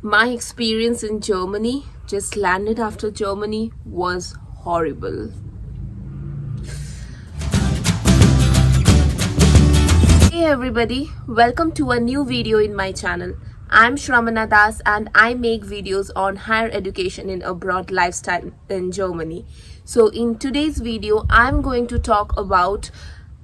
My experience in Germany, just landed after Germany, was horrible. Hey everybody, welcome to a new video in my channel. I'm Shramana Das and I make videos on higher education in abroad lifestyle in Germany. So in today's video, I'm going to talk about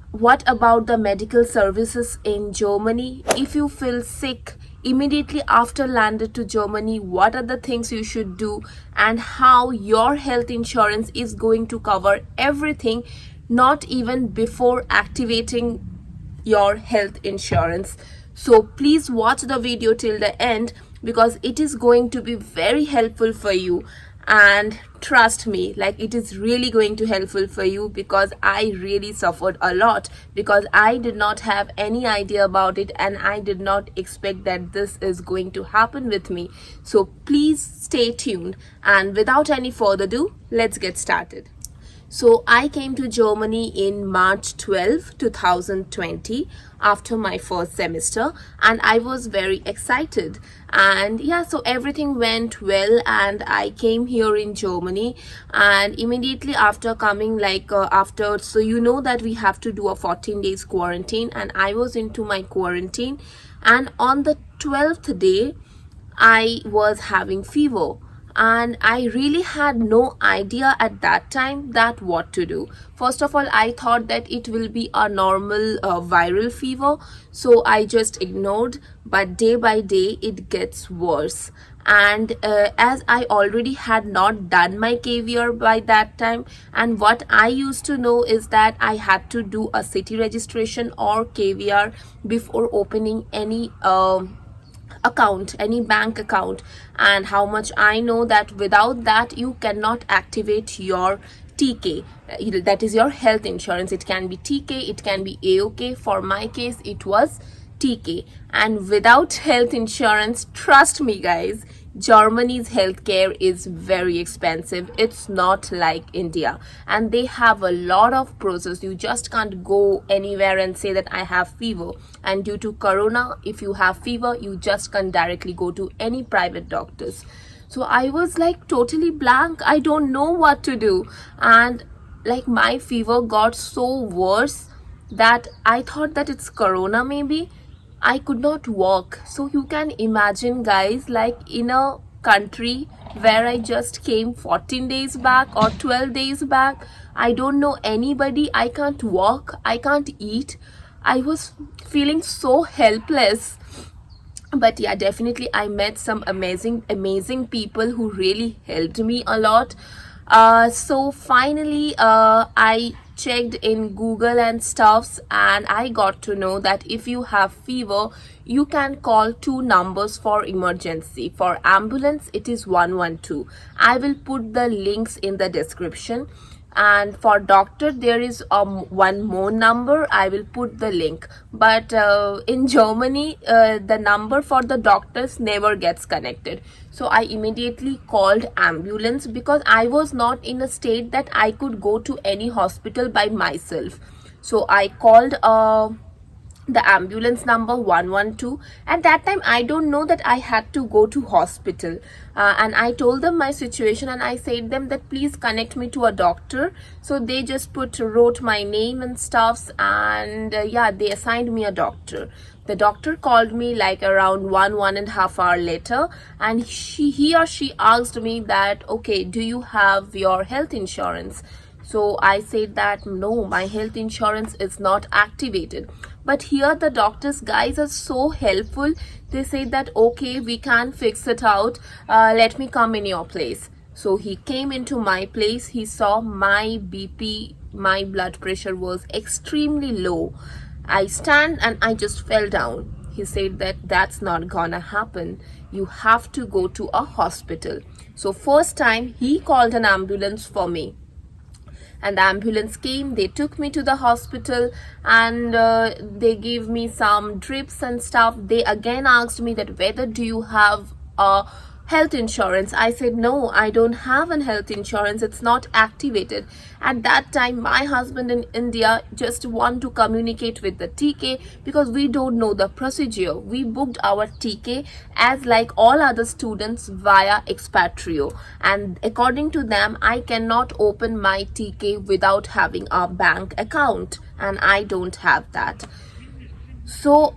what about the medical services in Germany. If you feel sick immediately after landed to Germany, what are the things you should do and how your health insurance is going to cover everything, not even before activating your health insurance. So please watch the video till the end because it is going to be very helpful for you, and trust me, like, it is really going to helpful for you because I really suffered a lot because I did not have any idea about it and I did not expect that this is going to happen with me. So please stay tuned, and without any further ado, let's get started. So I came to Germany in March 12, 2020 after my first semester, and I was very excited. And yeah, so everything went well and I came here in Germany, and immediately after coming, so you know that we have to do a 14 days quarantine, and I was into my quarantine, and on the 12th day I was having fever, and I really had no idea at that time that what to do. First of all, I thought that it will be a normal viral fever, so I just ignored, but day by day it gets worse. And as I already had not done my caviar by that time, and what I used to know is that I had to do a city registration or caviar before opening any account, any bank account. And how much I know that without that you cannot activate your TK, that is your health insurance. It can be TK, it can be AOK. For my case it was TK. And without health insurance, trust me guys, Germany's healthcare is very expensive. It's not like India, and they have a lot of process. You just can't go anywhere and say that I have fever, and due to corona, if you have fever you just can't directly go to any private doctors. So I was like totally blank, I don't know what to do. And like, my fever got so worse that I thought that it's corona maybe. I could not walk. So you can imagine guys, like, in a country where I just came 14 days back or 12 days back, I don't know anybody, I can't walk, I can't eat. I was feeling so helpless. But yeah, definitely I met some amazing people who really helped me a lot. So finally I checked in Google and stuffs, and I got to know that if you have fever you can call two numbers for emergency. For ambulance it is 112. I will put the links in the description, and for doctor there is one more number. I will put the link, but in Germany the number for the doctors never gets connected. So I immediately called ambulance because I was not in a state that I could go to any hospital by myself. So I called the ambulance number 112. At that time I don't know that I had to go to hospital, and I told them my situation and I said them that please connect me to a doctor. So they just wrote my name and stuffs, and yeah, they assigned me a doctor. The doctor called me like around 1.5 hours later, and he or she asked me that, okay, do you have your health insurance? So I said that no, my health insurance is not activated. But here the doctors guys are so helpful. They said that okay, we can fix it out, let me come in your place. So he came into my place. He saw my BP, my blood pressure was extremely low. I stand and I just fell down. He said that that's not gonna happen, you have to go to a hospital. So first time he called an ambulance for me, and the ambulance came. They took me to the hospital, and they gave me some drips and stuff. They again asked me that whether do you have a health insurance. I said, no, I don't have an health insurance, it's not activated. At that time, my husband in India just want to communicate with the TK because we don't know the procedure. We booked our TK as like all other students via expatrio, and according to them, I cannot open my TK without having a bank account, and I don't have that. So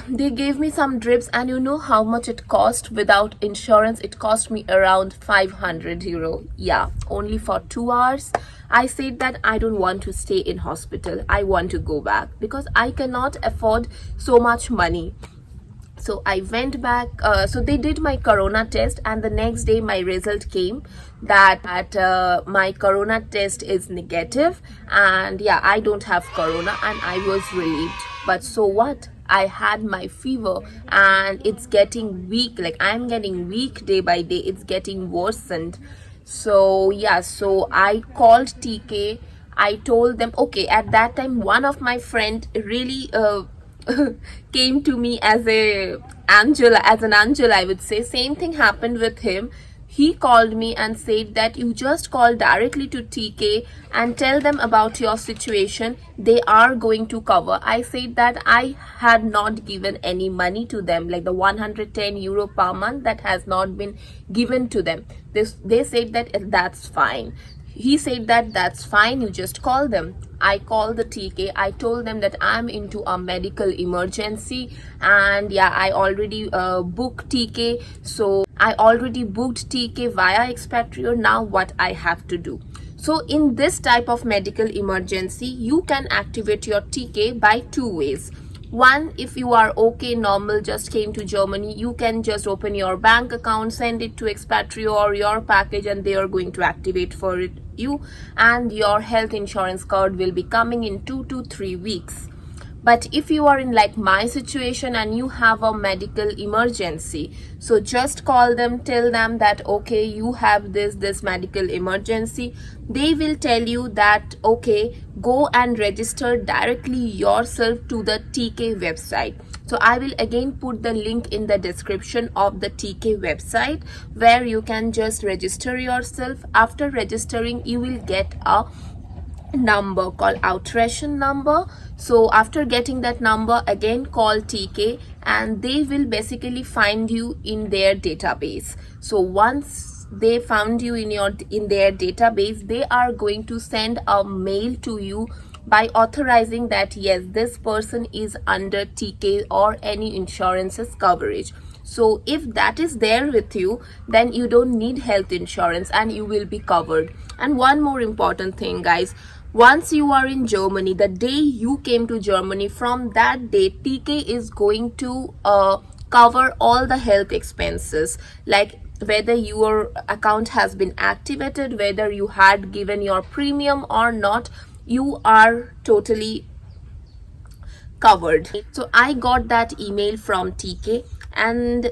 they gave me some drips, and you know how much it cost without insurance? It cost me around 500 euro. Yeah, only for 2 hours. I said that I don't want to stay in hospital. I want to go back because I cannot afford so much money. So I went back. So they did my corona test, and the next day my result came that my corona test is negative, and yeah, I don't have corona, and I was relieved. But so what? I had my fever, and it's getting weak. Like, I'm getting weak day by day. It's getting worsened. So yeah, so I called TK. I told them, okay, at that time one of my friend really came to me as an angel, I would say. Same thing happened with him. He called me and said that you just call directly to TK and tell them about your situation. They are going to cover. I said that I had not given any money to them, like the 110 euro per month that has not been given to them. They said that that's fine. He said that that's fine, you just call them. I called the TK. I told them that I'm into a medical emergency, and yeah, I already booked TK. So I already booked TK via expatrio. Now what I have to do? So in this type of medical emergency, you can activate your TK by two ways. One, if you are okay, normal, just came to Germany, you can just open your bank account, send it to expatrio or your package, and they are going to activate for it you, and your health insurance card will be coming in 2 to 3 weeks. But if you are in like my situation and you have a medical emergency, so just call them, tell them that okay, you have this medical emergency. They will tell you that okay, go and register directly yourself to the TK website. So I will again put the link in the description of the TK website where you can just register yourself. After registering, you will get a number called outration number. So after getting that number, again call TK, and they will basically find you in their database. So once they found you in their database, they are going to send a mail to you by authorizing that yes, this person is under TK or any insurances coverage. So if that is there with you, then you don't need health insurance and you will be covered. And one more important thing, guys, once you are in Germany, the day you came to Germany, from that day TK is going to cover all the health expenses, like whether your account has been activated, whether you had given your premium or not, you are totally covered. So I got that email from TK, and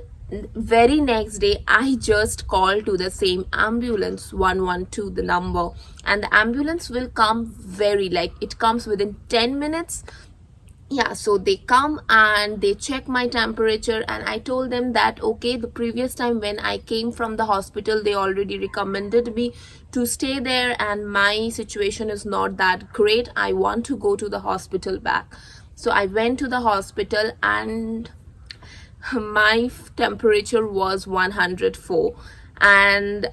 very next day I just called to the same ambulance 112, the number, and the ambulance will come it comes within 10 minutes. Yeah, so they come and they check my temperature, and I told them that okay, the previous time when I came from the hospital, they already recommended me to stay there, and my situation is not that great. I want to go to the hospital back. So I went to the hospital, and my temperature was 104, and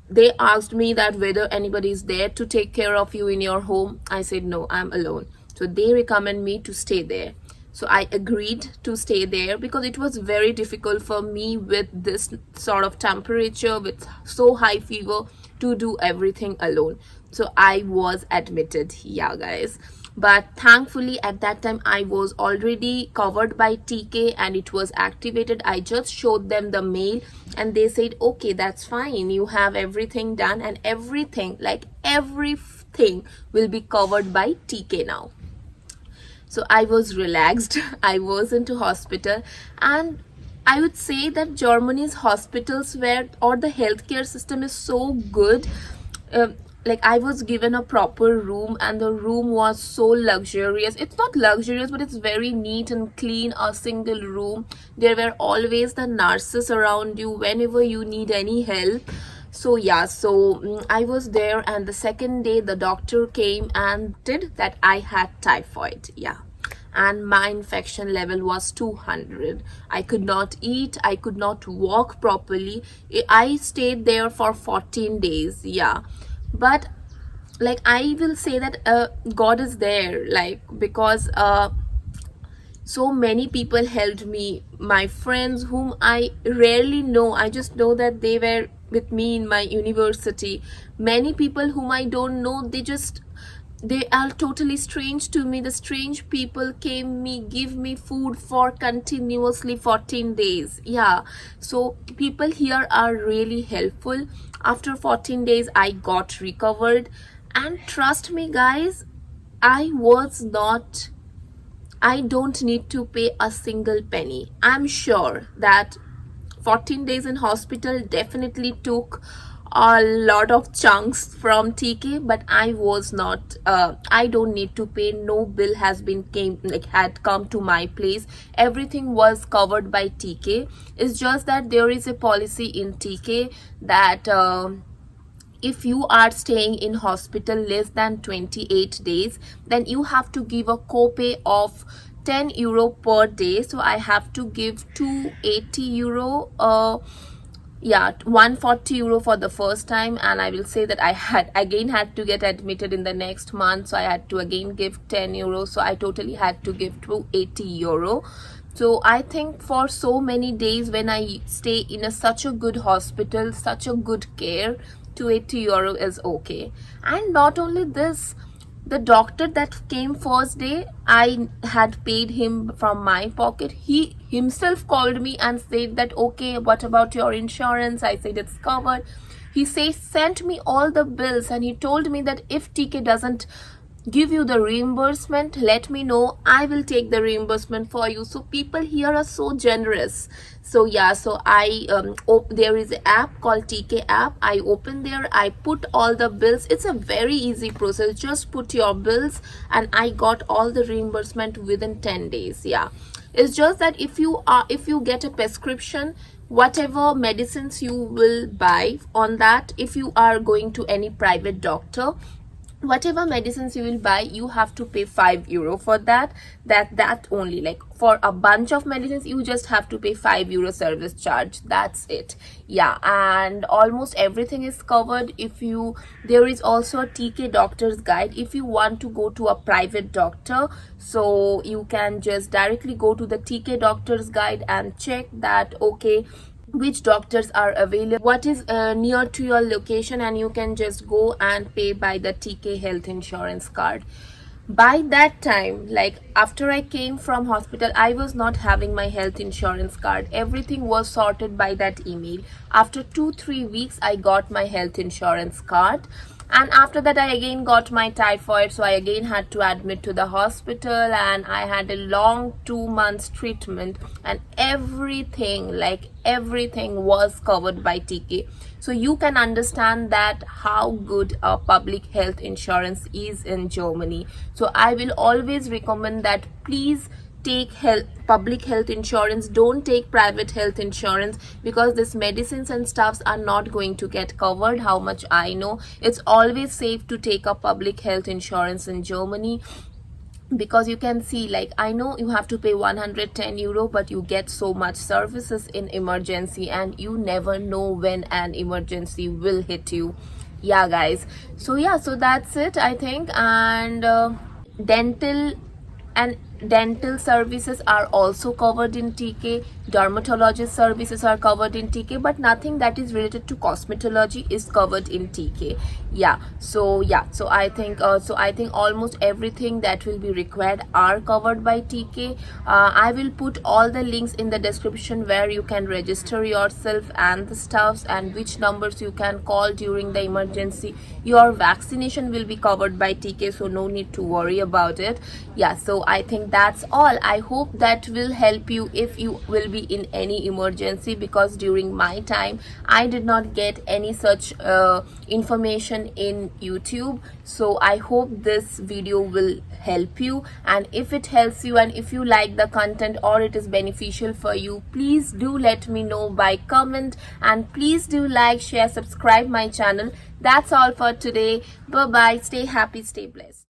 they asked me that whether anybody is there to take care of you in your home. I said no, I'm alone. So they recommend me to stay there. So I agreed to stay there because it was very difficult for me with this sort of temperature, with so high fever, to do everything alone. So I was admitted. Yeah, guys. But thankfully at that time I was already covered by TK and it was activated. I just showed them the mail and they said okay, that's fine, you have everything done, and everything will be covered by TK now. So I was relaxed. I was into hospital, and I would say that Germany's hospitals or the healthcare system is so good. like I was given a proper room, and the room was so luxurious. It's not luxurious, but it's very neat and clean, a single room. There were always the nurses around you whenever you need any help. So yeah, so I was there, and the second day the doctor came and did that I had typhoid. Yeah, and my infection level was 200. I could not eat, I could not walk properly. I stayed there for 14 days. Yeah, but like I will say that God is there, like, because so many people helped me. My friends whom I rarely know, I just know that they were with me in my university. Many people whom I don't know, they are totally strange to me. The strange people came me give me food for continuously 14 days. Yeah, so people here are really helpful. After 14 days I got recovered, and trust me guys, I was not I don't need to pay a single penny. I'm sure that 14 days in hospital definitely took a lot of chunks from TK, but I was not I don't need to pay. No bill has been had come to my place. Everything was covered by TK. It's just that there is a policy in TK that if you are staying in hospital less than 28 days, then you have to give a copay of 10 euro per day. So I have to give 280 euro, yeah, 140 euro for the first time, and I will say that I had to get admitted in the next month, so I had to again give 10 euro. So I totally had to give 280 euro. So I think for so many days when I stay in such a good hospital, such a good care, 280 euro is okay. And not only this, the doctor that came first day, I had paid him from my pocket. He himself called me and said that, okay, what about your insurance? I said it's covered. He sent me all the bills, and he told me that if TK doesn't give you the reimbursement, let me know, I will take the reimbursement for you. So people here are so generous. So yeah, so I there is an app called TK app. I open there, I put all the bills. It's a very easy process. Just put your bills, and I got all the reimbursement within 10 days. Yeah, it's just that if you get a prescription, whatever medicines you will buy on that, if you are going to any private doctor, whatever medicines you will buy, you have to pay 5 euro for that only. Like for a bunch of medicines, you just have to pay 5 euro service charge. That's it. Yeah, and almost everything is covered. There is also a TK doctor's guide. If you want to go to a private doctor, so you can just directly go to the TK doctor's guide and check that, okay, which doctors are available, what is near to your location, and you can just go and pay by the TK health insurance card. By that time, like after I came from hospital, I was not having my health insurance card. Everything was sorted by that email. After 2-3 weeks, I got my health insurance card. And after that, I again got my typhoid, so I again had to admit to the hospital, and I had a long 2 months treatment, and everything was covered by TK. So you can understand that how good a public health insurance is in Germany. So I will always recommend that please take public health insurance. Don't take private health insurance, because this medicines and stuffs are not going to get covered. How much I know, it's always safe to take a public health insurance in Germany, because you can see, like, I know you have to pay 110 euro, but you get so much services in emergency, and you never know when an emergency will hit you. Yeah guys, so yeah, so that's it, I think. And dental and dental services are also covered in TK. Dermatologist services are covered in TK, but nothing that is related to cosmetology is covered in TK. Yeah, so I think almost everything that will be required are covered by TK. I will put all the links in the description where you can register yourself and the stuffs, and which numbers you can call during the emergency. Your vaccination will be covered by TK, so no need to worry about it. Yeah, so I think and that's all. I hope that will help you if you will be in any emergency, because during my time I did not get any such information in YouTube. So I hope this video will help you, and if it helps you and if you like the content or it is beneficial for you, please do let me know by comment, and please do like, share, subscribe my channel. That's all for today. Bye bye. Stay happy, stay blessed.